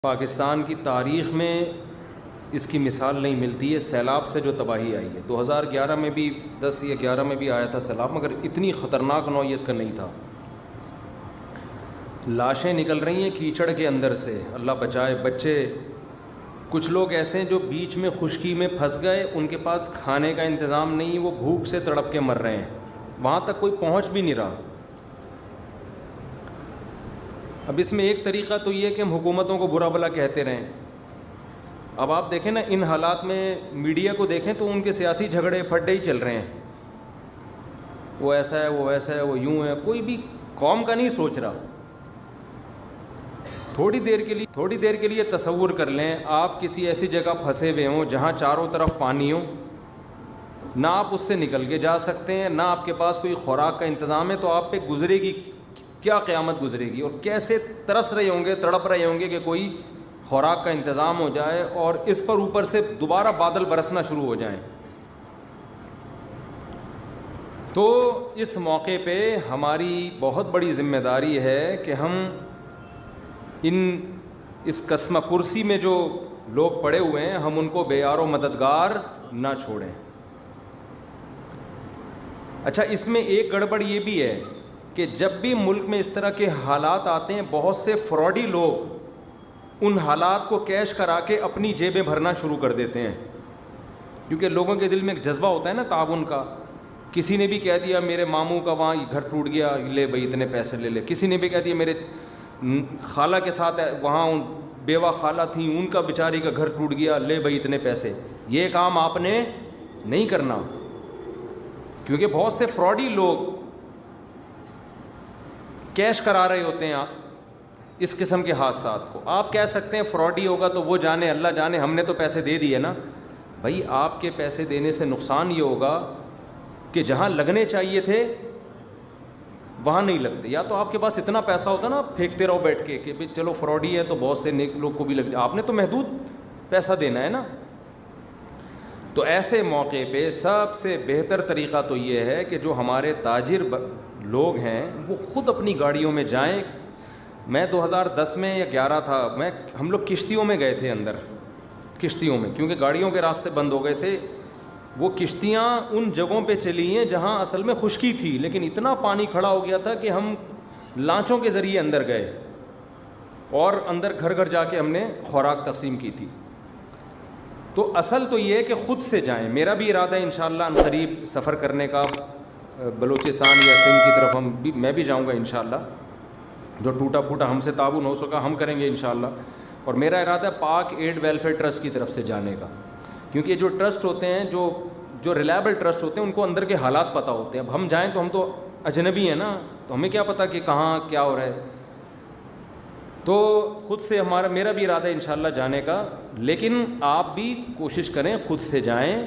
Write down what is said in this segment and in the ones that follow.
پاکستان کی تاریخ میں اس کی مثال نہیں ملتی ہے سیلاب سے جو تباہی آئی ہے۔ 2011 میں بھی 10 یا 11 میں بھی آیا تھا سیلاب، مگر اتنی خطرناک نوعیت کا نہیں تھا۔ لاشیں نکل رہی ہیں کیچڑ کے اندر سے، اللہ بچائے، بچے، کچھ لوگ ایسے ہیں جو بیچ میں خشکی میں پھنس گئے، ان کے پاس کھانے کا انتظام نہیں، وہ بھوک سے تڑپ کے مر رہے ہیں، وہاں تک کوئی پہنچ بھی نہیں رہا۔ اب اس میں ایک طریقہ تو یہ ہے کہ ہم حکومتوں کو برا بھلا کہتے رہیں۔ اب آپ دیکھیں نا، ان حالات میں میڈیا کو دیکھیں تو ان کے سیاسی جھگڑے پھڈے ہی چل رہے ہیں، وہ ایسا ہے، وہ ویسا ہے، وہ یوں ہے، کوئی بھی قوم کا نہیں سوچ رہا۔ تھوڑی دیر کے لیے تصور کر لیں، آپ کسی ایسی جگہ پھنسے ہوئے ہوں جہاں چاروں طرف پانی ہو، نہ آپ اس سے نکل کے جا سکتے ہیں، نہ آپ کے پاس کوئی خوراک کا انتظام ہے، تو آپ پہ گزرے گی کیا قیامت گزرے گی، اور کیسے ترس رہے ہوں گے، تڑپ رہے ہوں گے کہ کوئی خوراک کا انتظام ہو جائے اور اس پر اوپر سے دوبارہ بادل برسنا شروع ہو جائیں۔ تو اس موقع پہ ہماری بہت بڑی ذمہ داری ہے کہ ہم اس قسمہ کرسی میں جو لوگ پڑے ہوئے ہیں، ہم ان کو بے یار و مددگار نہ چھوڑیں۔ اچھا، اس میں ایک گڑبڑ یہ بھی ہے کہ جب بھی ملک میں اس طرح کے حالات آتے ہیں، بہت سے فراڈی لوگ ان حالات کو کیش کرا کے اپنی جیبیں بھرنا شروع کر دیتے ہیں، کیونکہ لوگوں کے دل میں ایک جذبہ ہوتا ہے نا تعاون کا۔ کسی نے بھی کہہ دیا میرے ماموں کا وہاں گھر ٹوٹ گیا، لے بھائی اتنے پیسے لے لے۔ کسی نے بھی کہہ دیا میرے خالہ کے ساتھ وہاں بیوہ خالہ تھیں، ان کا بیچاری کا گھر ٹوٹ گیا، لے بھائی اتنے پیسے۔ یہ کام آپ نے نہیں کرنا، کیونکہ بہت سے فراڈی لوگ کیش کرا رہے ہوتے ہیں اس قسم کے حادثات کو۔ آپ کہہ سکتے ہیں فراڈی ہوگا تو وہ جانے، اللہ جانے، ہم نے تو پیسے دے دیے نا۔ بھائی آپ کے پیسے دینے سے نقصان یہ ہوگا کہ جہاں لگنے چاہیے تھے وہاں نہیں لگتے، یا تو آپ کے پاس اتنا پیسہ ہوتا نا، پھینکتے رہو بیٹھ کے کہ چلو فراڈی ہے تو بہت سے نیک لوگ کو بھی لگ جائے، آپ نے تو محدود پیسہ دینا ہے نا۔ تو ایسے موقع پہ سب سے بہتر طریقہ تو یہ ہے کہ جو ہمارے تاجر لوگ ہیں وہ خود اپنی گاڑیوں میں جائیں۔ میں 2010 میں یا 11 تھا، ہم لوگ کشتیوں میں گئے تھے، اندر کشتیوں میں، کیونکہ گاڑیوں کے راستے بند ہو گئے تھے۔ وہ کشتیاں ان جگہوں پہ چلی ہیں جہاں اصل میں خشکی تھی، لیکن اتنا پانی کھڑا ہو گیا تھا کہ ہم لانچوں کے ذریعے اندر گئے اور اندر گھر گھر جا کے ہم نے خوراک تقسیم کی تھی۔ تو اصل تو یہ ہے کہ خود سے جائیں۔ میرا بھی ارادہ ہے انشاءاللہ ان قریب سفر کرنے کا، بلوچستان یا سندھ کی طرف میں بھی جاؤں گا انشاءاللہ۔ جو ٹوٹا پھوٹا ہم سے تعاون ہو سکا ہم کریں گے انشاءاللہ۔ اور میرا ارادہ ہے پاک ایڈ ویلفیئر ٹرسٹ کی طرف سے جانے کا، کیونکہ جو ٹرسٹ ہوتے ہیں، جو ریلائبل ٹرسٹ ہوتے ہیں، ان کو اندر کے حالات پتہ ہوتے ہیں۔ اب ہم جائیں تو ہم تو اجنبی ہیں نا، تو ہمیں کیا پتہ کہ کہاں کیا ہو رہا ہے۔ تو خود سے میرا بھی ارادہ ہے انشاءاللہ جانے کا، لیکن آپ بھی کوشش کریں خود سے جائیں،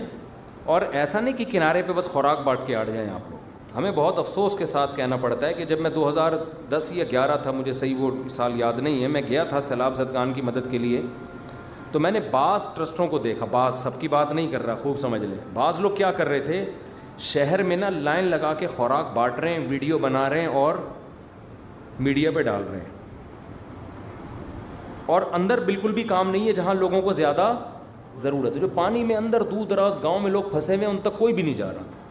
اور ایسا نہیں کہ کنارے پہ بس خوراک بانٹ کے آ جائیں آپ لوگ۔ ہمیں بہت افسوس کے ساتھ کہنا پڑتا ہے کہ جب میں 2010 یا 11 تھا، مجھے صحیح وہ سال یاد نہیں ہے، میں گیا تھا سیلاب زدگان کی مدد کے لیے، تو میں نے بعض ٹرسٹوں کو دیکھا، بعض، سب کی بات نہیں کر رہا، خوب سمجھ لیں۔ بعض لوگ کیا کر رہے تھے، شہر میں نا لائن لگا کے خوراک بانٹ رہے ہیں، ویڈیو بنا رہے ہیں اور میڈیا پہ ڈال رہے ہیں، اور اندر بالکل بھی کام نہیں ہے جہاں لوگوں کو زیادہ ضرورت ہے۔ جو پانی میں اندر دور دراز گاؤں میں لوگ پھنسے ہوئے ہیں، ان تک کوئی بھی نہیں جا رہا تھا۔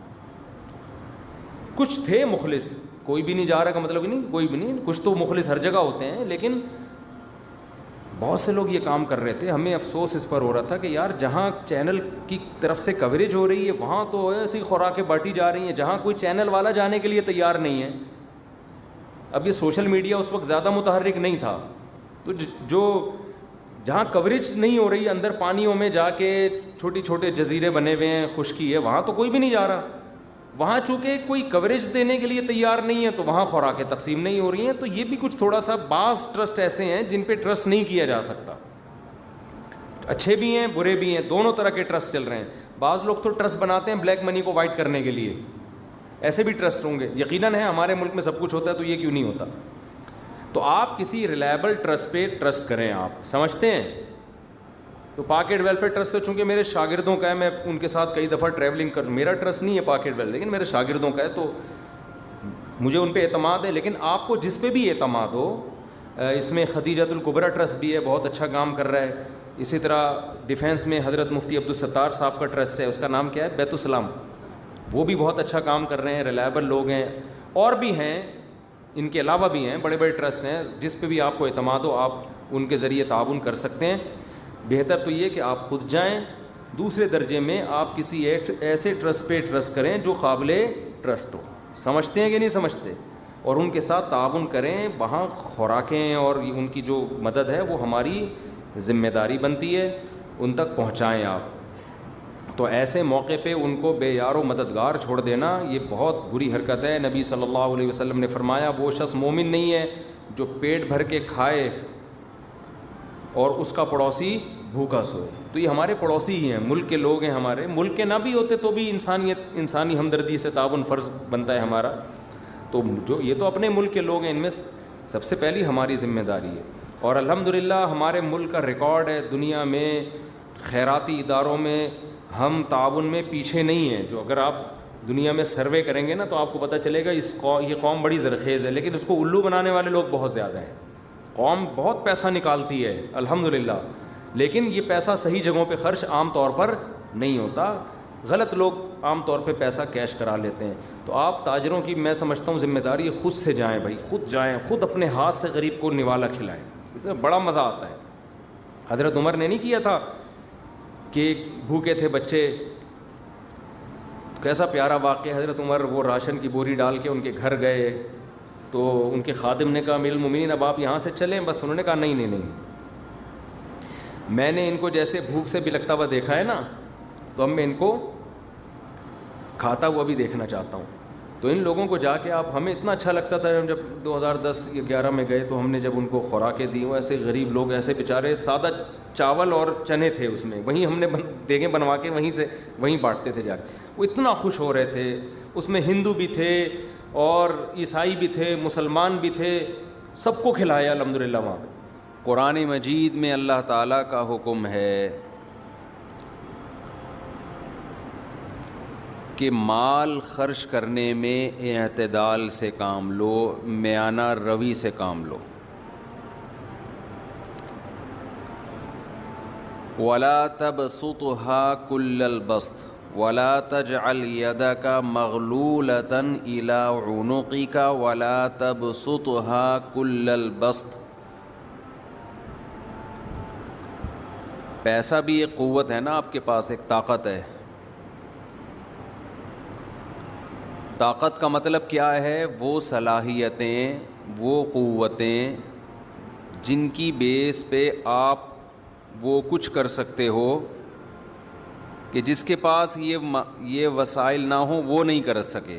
کچھ تھے مخلص، کوئی بھی نہیں جا رہا کا مطلب نہیں کوئی بھی نہیں، کچھ تو مخلص ہر جگہ ہوتے ہیں، لیکن بہت سے لوگ یہ کام کر رہے تھے۔ ہمیں افسوس اس پر ہو رہا تھا کہ یار جہاں چینل کی طرف سے کوریج ہو رہی ہے وہاں تو ایسی خوراکیں بانٹی جا رہی ہیں جہاں کوئی چینل والا جانے کے لیے تیار نہیں ہے۔ اب یہ سوشل میڈیا اس وقت زیادہ متحرک نہیں تھا، تو جو جہاں کوریج نہیں ہو رہی، اندر پانیوں میں جا کے چھوٹی چھوٹے جزیرے بنے ہوئے ہیں، خشکی ہے، وہاں تو کوئی بھی نہیں جا رہا۔ وہاں چونکہ کوئی کوریج دینے کے لیے تیار نہیں ہے تو وہاں خوراکیں تقسیم نہیں ہو رہی ہیں۔ تو یہ بھی کچھ تھوڑا سا، بعض ٹرسٹ ایسے ہیں جن پہ ٹرسٹ نہیں کیا جا سکتا، اچھے بھی ہیں برے بھی ہیں، دونوں طرح کے ٹرسٹ چل رہے ہیں۔ بعض لوگ تو ٹرسٹ بناتے ہیں بلیک منی کو وائٹ کرنے کے لیے، ایسے بھی ٹرسٹ ہوں گے، یقیناً ہے، ہمارے ملک میں سب کچھ ہوتا ہے تو یہ کیوں نہیں ہوتا۔ تو آپ کسی ریلائبل ٹرسٹ پہ ٹرسٹ کریں، آپ سمجھتے ہیں۔ تو پاک ایڈ ویلفیئر ٹرسٹ تو چونکہ میرے شاگردوں کا ہے، میں ان کے ساتھ کئی دفعہ ٹریولنگ کر، میرا ٹرسٹ نہیں ہے پاک ایڈ ویلفیئر، لیکن میرے شاگردوں کا ہے، تو مجھے ان پہ اعتماد ہے۔ لیکن آپ کو جس پہ بھی اعتماد ہو، اس میں خدیجۃ الکبریٰ ٹرسٹ بھی ہے، بہت اچھا کام کر رہا ہے. اسی طرح ڈیفینس میں حضرت مفتی عبدالستار صاحب کا ٹرسٹ ہے، اس کا نام کیا ہے، بیت السلام، وہ بھی بہت اچھا کام کر رہے ہیں، ریلائبل لوگ ہیں. اور بھی ہیں، ان کے علاوہ بھی ہیں بڑے بڑے ٹرسٹ ہیں، جس پہ بھی آپ کو اعتماد ہو آپ ان کے ذریعے تعاون کر سکتے ہیں. بہتر تو یہ کہ آپ خود جائیں. دوسرے درجے میں آپ کسی ایسے ٹرسٹ پہ ٹرسٹ کریں جو قابل ٹرسٹ ہو. سمجھتے ہیں کہ نہیں سمجھتے؟ اور ان کے ساتھ تعاون کریں. وہاں خوراکیں اور ان کی جو مدد ہے وہ ہماری ذمہ داری بنتی ہے، ان تک پہنچائیں آپ. تو ایسے موقع پہ ان کو بے یار و مددگار چھوڑ دینا یہ بہت بری حرکت ہے. نبی صلی اللہ علیہ وسلم نے فرمایا وہ شخص مومن نہیں ہے جو پیٹ بھر کے کھائے اور اس کا پڑوسی بھوکا سوئے. تو یہ ہمارے پڑوسی ہی ہیں، ملک کے لوگ ہیں ہمارے. ملک کے نہ بھی ہوتے تو بھی انسانی ہمدردی سے تعاون فرض بنتا ہے ہمارا. تو جو یہ تو اپنے ملک کے لوگ ہیں، ان میں سب سے پہلی ہماری ذمہ داری ہے. اور الحمدللہ ہمارے ملک کا ریکارڈ ہے دنیا میں خیراتی اداروں میں، ہم تعاون میں پیچھے نہیں ہیں. جو اگر آپ دنیا میں سروے کریں گے نا تو آپ کو پتہ چلے گا یہ قوم بڑی زرخیز ہے، لیکن اس کو الو بنانے والے لوگ بہت زیادہ ہیں. قوم بہت پیسہ نکالتی ہے الحمدللہ، لیکن یہ پیسہ صحیح جگہوں پہ خرچ عام طور پر نہیں ہوتا. غلط لوگ عام طور پہ پیسہ کیش کرا لیتے ہیں. تو آپ تاجروں کی میں سمجھتا ہوں ذمہ داری خود سے جائیں بھائی، خود جائیں، خود اپنے ہاتھ سے غریب کو نوالا کھلائیں. اتنا بڑا مزہ آتا ہے. حضرت عمر نے نہیں کیا تھا کہ بھوکے تھے بچے، کیسا پیارا واقعہ. حضرت عمر وہ راشن کی بوری ڈال کے ان کے گھر گئے تو ان کے خادم نے کہا امیر المومنین اب آپ یہاں سے چلیں. بس انہوں نے کہا نہیں، میں نے ان کو جیسے بھوک سے بلکتا ہوا دیکھا ہے نا، تو اب میں ان کو کھاتا ہوا بھی دیکھنا چاہتا ہوں. تو ان لوگوں کو جا کے ہمیں اتنا اچھا لگتا تھا. جب 2010-11 میں گئے تو ہم نے جب ان کو خوراکیں دی، وہ ایسے غریب لوگ، ایسے بیچارے سادہ چاول اور چنے تھے اس میں، وہیں ہم نے دیگیں بنوا کے وہیں بانٹتے تھے جا کے. وہ اتنا خوش ہو رہے تھے. اس میں ہندو بھی تھے اور عیسائی بھی تھے، مسلمان بھی تھے، سب کو کھلایا الحمدللہ وہاں پہ. قرآن مجید میں اللہ تعالیٰ کا حکم ہے کہ مال خرچ کرنے میں اعتدال سے کام لو، میانہ روی سے کام لو. وَلَا تَبْسُطْهَا كُلَّ الْبَسْطِ وَلَا تَجْعَلْ يَدَكَ مَغْلُولَةً إِلَىٰ عُنُقِكَ وَلَا تَبْسُطْهَا كُلَّ الْبَسْطِ. پیسہ بھی ایک قوت ہے نا، آپ کے پاس ایک طاقت ہے. طاقت کا مطلب کیا ہے؟ وہ صلاحیتیں، وہ قوتیں جن کی بیس پہ آپ وہ کچھ کر سکتے ہو کہ جس کے پاس یہ وسائل نہ ہوں وہ نہیں کر سکے.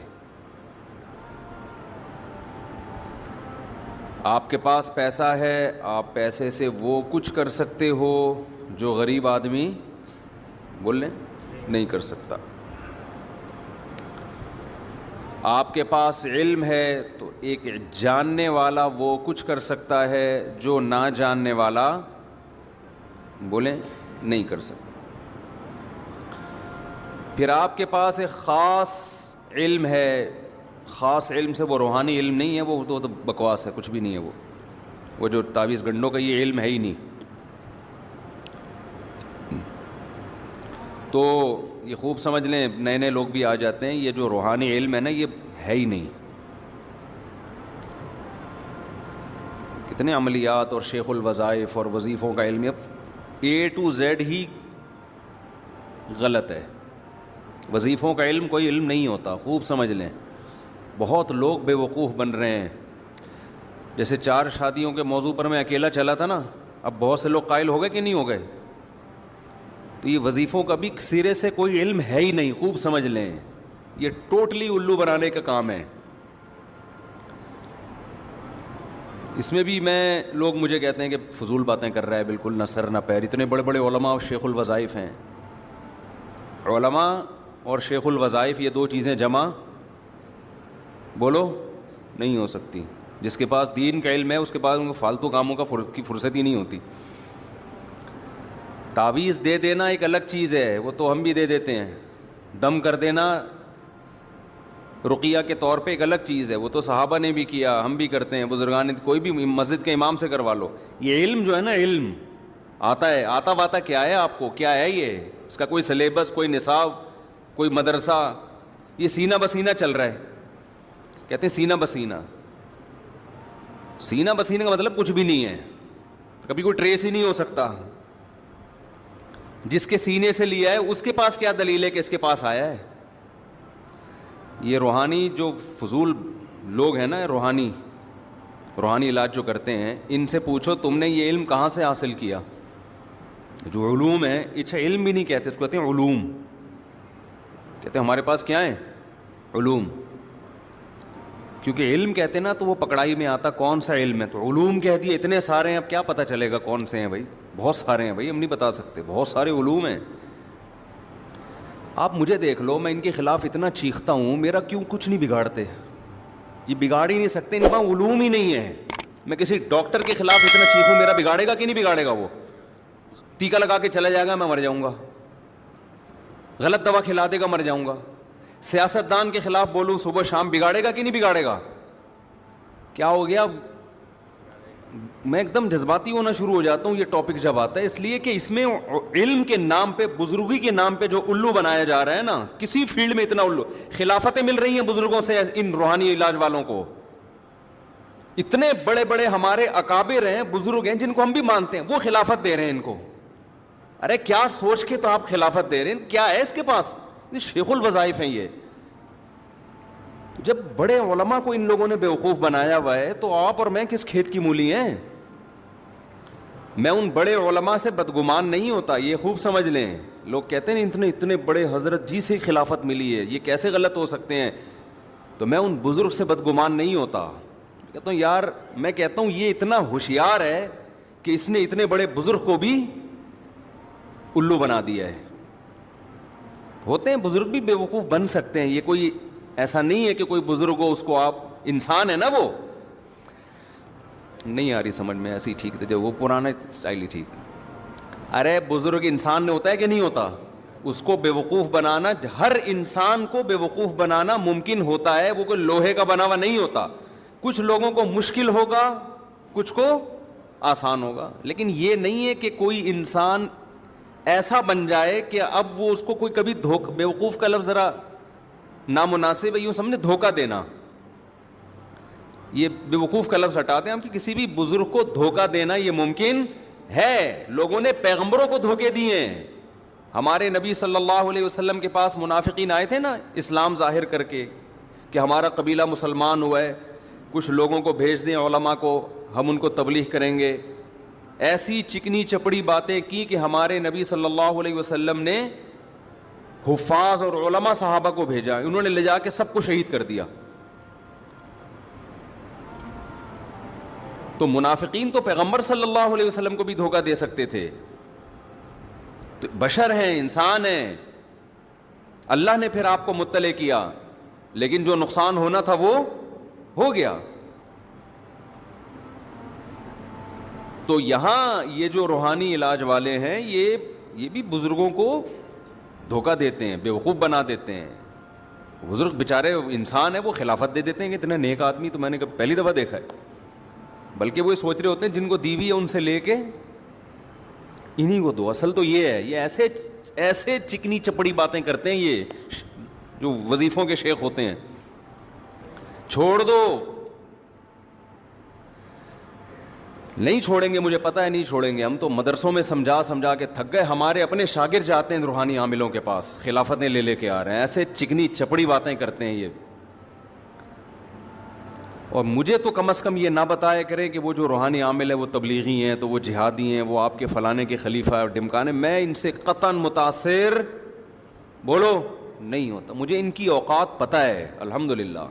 آپ کے پاس پیسہ ہے، آپ پیسے سے وہ کچھ کر سکتے ہو جو غریب آدمی بول لیں نہیں کر سکتا. آپ کے پاس علم ہے تو ایک جاننے والا وہ کچھ کر سکتا ہے جو نہ جاننے والا بولیں نہیں کر سکتا. پھر آپ کے پاس ایک خاص علم ہے. خاص علم سے وہ روحانی علم نہیں ہے، وہ تو بکواس ہے، کچھ بھی نہیں ہے. وہ جو تعویذ گنڈوں کا یہ علم ہے ہی نہیں. تو یہ خوب سمجھ لیں، نئے لوگ بھی آ جاتے ہیں، یہ جو روحانی علم ہے نا یہ ہے ہی نہیں. کتنے عملیات اور شیخ الوظائف اور وظیفوں کا علم اب A to Z ہی غلط ہے. وظیفوں کا علم کوئی علم نہیں ہوتا، خوب سمجھ لیں. بہت لوگ بے وقوف بن رہے ہیں. جیسے 4 شادیوں کے موضوع پر میں اکیلا چلا تھا نا، اب بہت سے لوگ قائل ہو گئے کہ نہیں ہو گئے. تو یہ وظیفوں کا بھی سرے سے کوئی علم ہے ہی نہیں، خوب سمجھ لیں. یہ ٹوٹلی الو بنانے کا کام ہے. اس میں بھی لوگ مجھے کہتے ہیں کہ فضول باتیں کر رہا ہے، بالکل نہ سر نہ پیر. اتنے بڑے بڑے علماء اور شیخ الوظائف ہیں. علماء اور شیخ الوظائف یہ 2 چیزیں جمع بولو نہیں ہو سکتی. جس کے پاس دین کا علم ہے اس کے پاس ان کو فالتو کاموں کی فرصت ہی نہیں ہوتی. تعویذ دے دینا ایک الگ چیز ہے، وہ تو ہم بھی دے دیتے ہیں. دم کر دینا رقیہ کے طور پہ ایک الگ چیز ہے, وہ تو صحابہ نے بھی کیا, ہم بھی کرتے ہیں, بزرگان نے, کوئی بھی مسجد کے امام سے کروا لو. یہ علم جو ہے نا, علم آتا ہے, آتا واتا کیا ہے آپ کو, کیا ہے یہ, اس کا کوئی سلیبس, کوئی نصاب, کوئی مدرسہ, یہ سینہ بسینہ چل رہا ہے. کہتے ہیں سینہ بسینہ, سینہ بسینہ کا مطلب کچھ بھی نہیں ہے, کبھی کوئی ٹریس ہی نہیں ہو سکتا. جس کے سینے سے لیا ہے اس کے پاس کیا دلیل ہے کہ اس کے پاس آیا ہے. یہ روحانی جو فضول لوگ ہیں نا, روحانی علاج جو کرتے ہیں, ان سے پوچھو تم نے یہ علم کہاں سے حاصل کیا. جو علوم ہے, اچھا علم بھی نہیں کہتے اس کو, کہتے ہیں علوم. کہتے ہیں ہمارے پاس کیا ہے, علوم. کیونکہ علم کہتے ہیں نا تو وہ پکڑائی میں آتا کون سا علم ہے, تو علوم کہہ دیے, اتنے سارے ہیں, اب کیا پتہ چلے گا کون سے ہیں بھائی, بہت سارے ہیں بھائی, ہم نہیں بتا سکتے, بہت سارے علوم ہیں. آپ مجھے دیکھ لو, میں ان کے خلاف اتنا چیختا ہوں, میرا کیوں کچھ نہیں بگاڑتے, یہ بگاڑ ہی نہیں سکتے, ان کا علوم ہی نہیں ہے. میں کسی ڈاکٹر کے خلاف اتنا چیخوں, میرا بگاڑے گا کہ نہیں بگاڑے گا, وہ ٹیکا لگا کے چلا جائے گا, میں مر جاؤں گا, غلط دوا کھلا دے گا, مر جاؤں گا. سیاستدان کے خلاف بولوں صبح شام, بگاڑے گا کہ نہیں بگاڑے گا. کیا ہو گیا, میں ایک دم جذباتی ہونا شروع ہو جاتا ہوں یہ ٹاپک جب آتا ہے, اس لیے کہ اس میں علم کے نام پہ, بزرگی کے نام پہ جو الو بنایا جا رہا ہے نا, کسی فیلڈ میں اتنا الو. خلافتیں مل رہی ہیں بزرگوں سے, ان روحانی علاج والوں کو. اتنے بڑے بڑے ہمارے اکابر ہیں, بزرگ ہیں, جن کو ہم بھی مانتے ہیں, وہ خلافت دے رہے ہیں ان کو. ارے کیا سوچ کے تو آپ خلافت دے رہے ہیں, کیا ہے اس کے پاس, شیخ الوظائف ہیں یہ. جب بڑے علماء کو ان لوگوں نے بیوقوف بنایا ہوا ہے, تو آپ اور میں کس کھیت کی مولی ہیں. میں ان بڑے علماء سے بدگمان نہیں ہوتا, یہ خوب سمجھ لیں. لوگ کہتے ہیں اتنے بڑے حضرت جی سے خلافت ملی ہے, یہ کیسے غلط ہو سکتے ہیں. تو میں ان بزرگ سے بدگمان نہیں ہوتا, کہتا ہوں یار, میں کہتا ہوں یہ اتنا ہوشیار ہے کہ اس نے اتنے بڑے بزرگ کو بھی الو بنا دیا ہے. ہوتے ہیں بزرگ بھی بیوقوف بن سکتے ہیں, یہ کوئی ایسا نہیں ہے کہ کوئی بزرگ ہو اس کو آپ, انسان ہے نا وہ. نہیں آ رہی سمجھ میں, ایسی ٹھیک تھا جو وہ پرانا اسٹائل ہی ٹھیک. ارے بزرگ انسان نے ہوتا ہے کہ نہیں ہوتا, اس کو بیوقوف بنانا, ہر انسان کو بیوقوف بنانا ممکن ہوتا ہے, وہ کوئی لوہے کا بنا ہوا نہیں ہوتا. کچھ لوگوں کو مشکل ہوگا, کچھ کو آسان ہوگا, لیکن یہ نہیں ہے کہ کوئی انسان ایسا بن جائے کہ اب وہ اس کو کوئی کبھی بیوقوف کا لفظ ذرا نامناسب ہے, یوں سمجھے دھوکہ دینا. یہ بیوقوف کا لفظ ہٹاتے ہیں ہم, کہ کسی بھی بزرگ کو دھوکہ دینا یہ ممکن ہے. لوگوں نے پیغمبروں کو دھوکے دیے ہیں. ہمارے نبی صلی اللہ علیہ وسلم کے پاس منافقین آئے تھے نا, اسلام ظاہر کر کے کہ ہمارا قبیلہ مسلمان ہوا ہے, کچھ لوگوں کو بھیج دیں علماء کو, ہم ان کو تبلیغ کریں گے. ایسی چکنی چپڑی باتیں کی کہ ہمارے نبی صلی اللہ علیہ وسلم نے حفاظ اور علماء صحابہ کو بھیجا, انہوں نے لے جا کے سب کو شہید کر دیا. تو منافقین تو پیغمبر صلی اللہ علیہ وسلم کو بھی دھوکہ دے سکتے تھے. تو بشر ہیں, انسان ہیں, اللہ نے پھر آپ کو مطلع کیا, لیکن جو نقصان ہونا تھا وہ ہو گیا. تو یہاں یہ جو روحانی علاج والے ہیں, یہ بھی بزرگوں کو دھوکہ دیتے ہیں, بیوقوف بنا دیتے ہیں. بزرگ بیچارے انسان ہے, وہ خلافت دے دیتے ہیں کہ اتنا نیک آدمی تو میں نے پہلی دفعہ دیکھا ہے. بلکہ وہ سوچ رہے ہوتے ہیں جن کو دیوی ہے ان سے لے کے انہی کو دو. اصل تو یہ ہے, یہ ایسے چکنی چپڑی باتیں کرتے ہیں یہ جو وظیفوں کے شیخ ہوتے ہیں. چھوڑ دو, نہیں چھوڑیں گے, مجھے پتہ ہے نہیں چھوڑیں گے. ہم تو مدرسوں میں سمجھا کے تھک گئے, ہمارے اپنے شاگرد جاتے ہیں روحانی عاملوں کے پاس, خلافتیں لے کے آ رہے ہیں, ایسے چکنی چپڑی باتیں کرتے ہیں یہ. اور مجھے تو کم از کم یہ نہ بتایا کریں کہ وہ جو روحانی عامل ہے وہ تبلیغی ہیں, تو وہ جہادی ہیں, وہ آپ کے فلانے کے خلیفہ اور ڈمکانے. میں ان سے قطعاً متاثر بولو نہیں ہوتا, مجھے ان کی اوقات پتہ ہے الحمدللہ.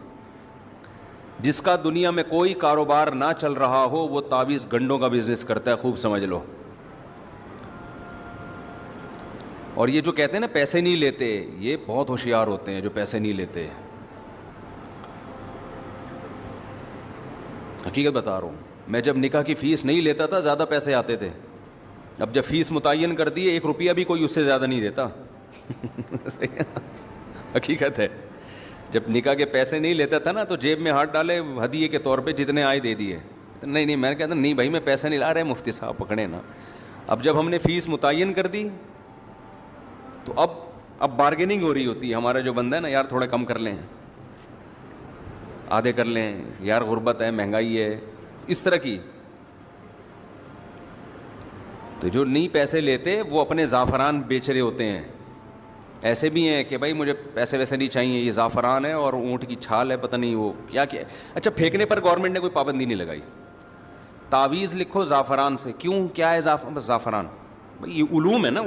جس کا دنیا میں کوئی کاروبار نہ چل رہا ہو وہ تعویذ گنڈوں کا بزنس کرتا ہے, خوب سمجھ لو. اور یہ جو کہتے ہیں نا پیسے نہیں لیتے, یہ بہت ہوشیار ہوتے ہیں جو پیسے نہیں لیتے. حقیقت بتا رہا ہوں, میں جب نکاح کی فیس نہیں لیتا تھا زیادہ پیسے آتے تھے. اب جب فیس متعین کر دی, 1 روپیہ بھی کوئی اس سے زیادہ نہیں دیتا. حقیقت ہے, جب نکاح کے پیسے نہیں لیتا تھا نا تو جیب میں ہاتھ ڈالے ہدیے کے طور پہ جتنے آئے دے دیے. نہیں میں نے کہتا نہیں بھائی میں پیسے نہیں لا رہے, مفتی صاحب پکڑے نا. اب جب ہم نے فیس متعین کر دی تو اب بارگیننگ ہو رہی ہوتی ہے. ہمارا جو بندہ ہے نا, یار تھوڑا کم کر لیں, آدھے کر لیں, یار غربت ہے, مہنگائی ہے, اس طرح کی. تو جو نہیں پیسے لیتے وہ اپنے زعفران بیچ رہے ہوتے ہیں. ایسے بھی ہیں کہ بھائی مجھے پیسے ویسے نہیں چاہیے, یہ زعفران ہے اور اونٹ کی چھال ہے, پتہ نہیں وہ کیا کیا. اچھا پھینکنے پر گورنمنٹ نے کوئی پابندی نہیں لگائی, تعویذ لکھو زعفران سے. کیوں, کیا ہے بس زعفران. بھائی یہ علوم ہے نا,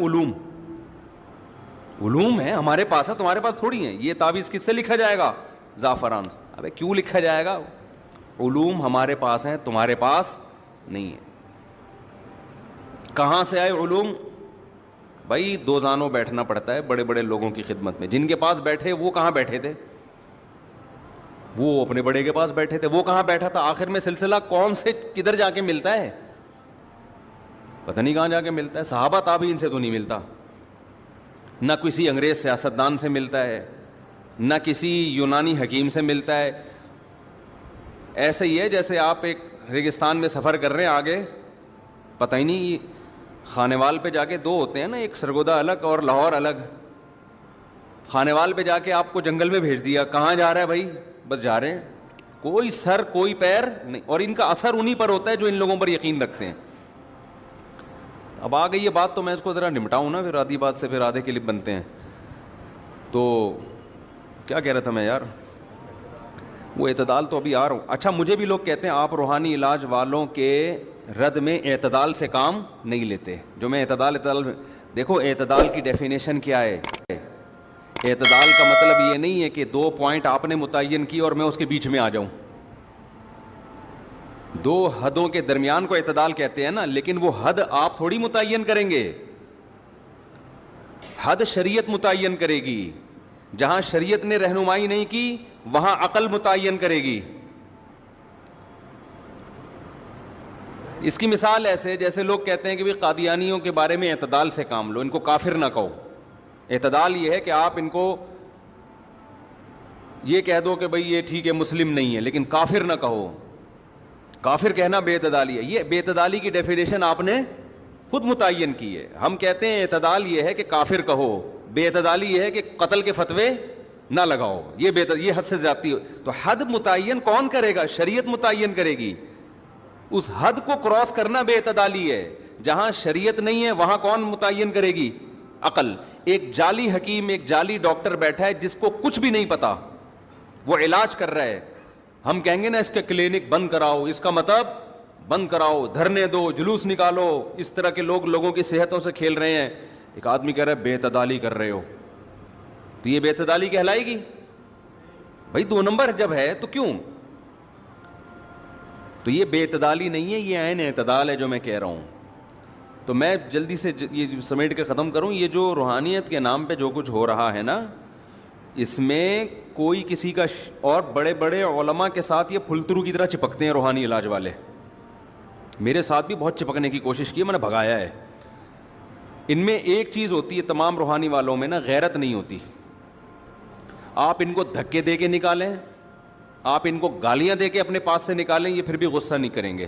علوم ہے, ہمارے پاس ہے, تمہارے پاس تھوڑی ہیں. یہ تعویذ کس سے لکھا جائے گا, زعفران سے. ابے کیوں لکھا جائے گا, علوم ہمارے پاس ہیں, تمہارے پاس نہیں ہے. کہاں سے آئے علوم؟ بھائی دو زانوں بیٹھنا پڑتا ہے بڑے بڑے لوگوں کی خدمت میں. جن کے پاس بیٹھے وہ کہاں بیٹھے تھے, وہ اپنے بڑے کے پاس بیٹھے تھے. وہ کہاں بیٹھا تھا, آخر میں سلسلہ کون سے کدھر جا کے ملتا ہے, پتہ نہیں کہاں جا کے ملتا ہے. صحابہ تابعین سے تو نہیں ملتا, نہ کسی انگریز سیاستدان سے ملتا ہے, نہ کسی یونانی حکیم سے ملتا ہے. ایسے ہی ہے جیسے آپ ایک ریگستان میں سفر کر رہے ہیں, آگے پتہ ہی نہیں, خانیوال پہ جا کے دو ہوتے ہیں نا, ایک سرگودا الگ اور لاہور الگ. خانیوال پہ جا کے آپ کو جنگل میں بھیج دیا, کہاں جا رہا ہے بھائی, بس جا رہے ہیں, کوئی سر کوئی پیر نہیں. اور ان کا اثر انہی پر ہوتا ہے جو ان لوگوں پر یقین رکھتے ہیں. اب آ گئی یہ بات تو میں اس کو ذرا نمٹاؤں نا, پھر آدھی بات سے پھر آدھے کلپ بنتے ہیں. تو کیا کہہ رہا تھا میں یار, وہ اعتدال تو ابھی آ رہا ہوں. اچھا مجھے بھی لوگ کہتے ہیں آپ روحانی علاج والوں کے رد میں اعتدال سے کام نہیں لیتے. جو میں اعتدال دیکھو, اعتدال کی ڈیفینیشن کیا ہے. اعتدال کا مطلب یہ نہیں ہے کہ 2 پوائنٹ آپ نے متعین کی اور میں اس کے بیچ میں آ جاؤں. 2 حدوں کے درمیان کو اعتدال کہتے ہیں نا, لیکن وہ حد آپ تھوڑی متعین کریں گے. حد شریعت متعین کرے گی. جہاں شریعت نے رہنمائی نہیں کی وہاں عقل متعین کرے گی. اس کی مثال ایسے جیسے لوگ کہتے ہیں کہ قادیانیوں کے بارے میں اعتدال سے کام لو, ان کو کافر نہ کہو. اعتدال یہ ہے کہ آپ ان کو یہ کہہ دو کہ بھئی یہ ٹھیک ہے مسلم نہیں ہے, لیکن کافر نہ کہو. کافر کہنا بے اعتدالی ہے. یہ بے اعتدالی کی ڈیفینیشن آپ نے خود متعین کی ہے. ہم کہتے ہیں اعتدال یہ ہے کہ کافر کہو, بے اعتدالی یہ ہے کہ قتل کے فتوے نہ لگاؤ. یہ حد سے زیادتی ہو. تو حد متعین کون کرے گا, شریعت متعین کرے گی. اس حد کو کراس کرنا بے اعتدالی ہے. جہاں شریعت نہیں ہے وہاں کون متعین کرے گی, عقل. ایک جعلی حکیم, ایک جعلی ڈاکٹر بیٹھا ہے جس کو کچھ بھی نہیں پتا, وہ علاج کر رہا ہے. ہم کہیں گے نا اس کا کلینک بند کراؤ, اس کا مطلب بند کراؤ, دھرنے دو, جلوس نکالو. اس طرح کے لوگ لوگوں کی صحتوں سے کھیل رہے ہیں. ایک آدمی کہہ رہا ہے بے اعتدالی کر رہے ہو, تو یہ بے اعتدالی کہلائے گی؟ بھائی 2 نمبر جب ہے تو کیوں؟ تو یہ بے اعتدالی نہیں ہے, یہ عین اعتدال ہے جو میں کہہ رہا ہوں. تو میں جلدی سے یہ سمیٹ کے ختم کروں. یہ جو روحانیت کے نام پہ جو کچھ ہو رہا ہے نا, اس میں کوئی کسی کا اور بڑے بڑے علماء کے ساتھ یہ پھلترو کی طرح چپکتے ہیں روحانی علاج والے. میرے ساتھ بھی بہت چپکنے کی کوشش کی, میں نے بھگایا ہے. ان میں ایک چیز ہوتی ہے تمام روحانی والوں میں نا, غیرت نہیں ہوتی. آپ ان کو دھکے دے کے نکالیں, آپ ان کو گالیاں دے کے اپنے پاس سے نکالیں, یہ پھر بھی غصہ نہیں کریں گے.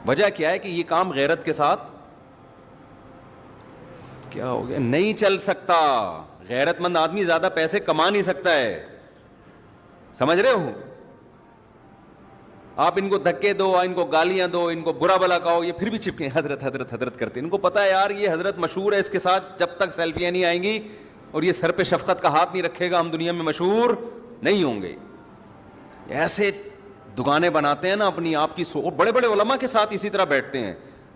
وجہ کیا ہے کہ یہ کام غیرت کے ساتھ کیا ہو گیا, نہیں چل سکتا. غیرت مند آدمی زیادہ پیسے کما نہیں سکتا ہے, سمجھ رہے ہو. آپ ان کو دھکے دو, ان کو گالیاں دو, ان کو برا بلا کہو, یہ پھر بھی چپکیں حضرت حضرت حضرت کرتے. ان کو پتا ہے یار یہ حضرت مشہور ہے, اس کے ساتھ جب تک سیلفیاں نہیں آئیں گی اور یہ سر پہ شفقت کا ہاتھ نہیں رکھے گا ہم دنیا میں مشہور نہیں ہوں گے. ایسے دکانیں بناتے ہیں نا اپنی آپ کی. بڑے بڑے علماء کے ساتھ اسی طرح بیٹھتے ہیں.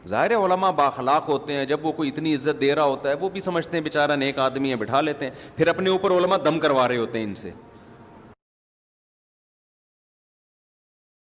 ظاہر ہے علماء بااخلاق ہوتے ہیں, جب وہ کوئی اتنی عزت دے رہا ہوتا ہے وہ بھی سمجھتے ہیں بیچارہ نیک آدمی ہے, بٹھا لیتے ہیں. پھر اپنے اوپر علماء دم کروا رہے ہوتے ہیں ان سے.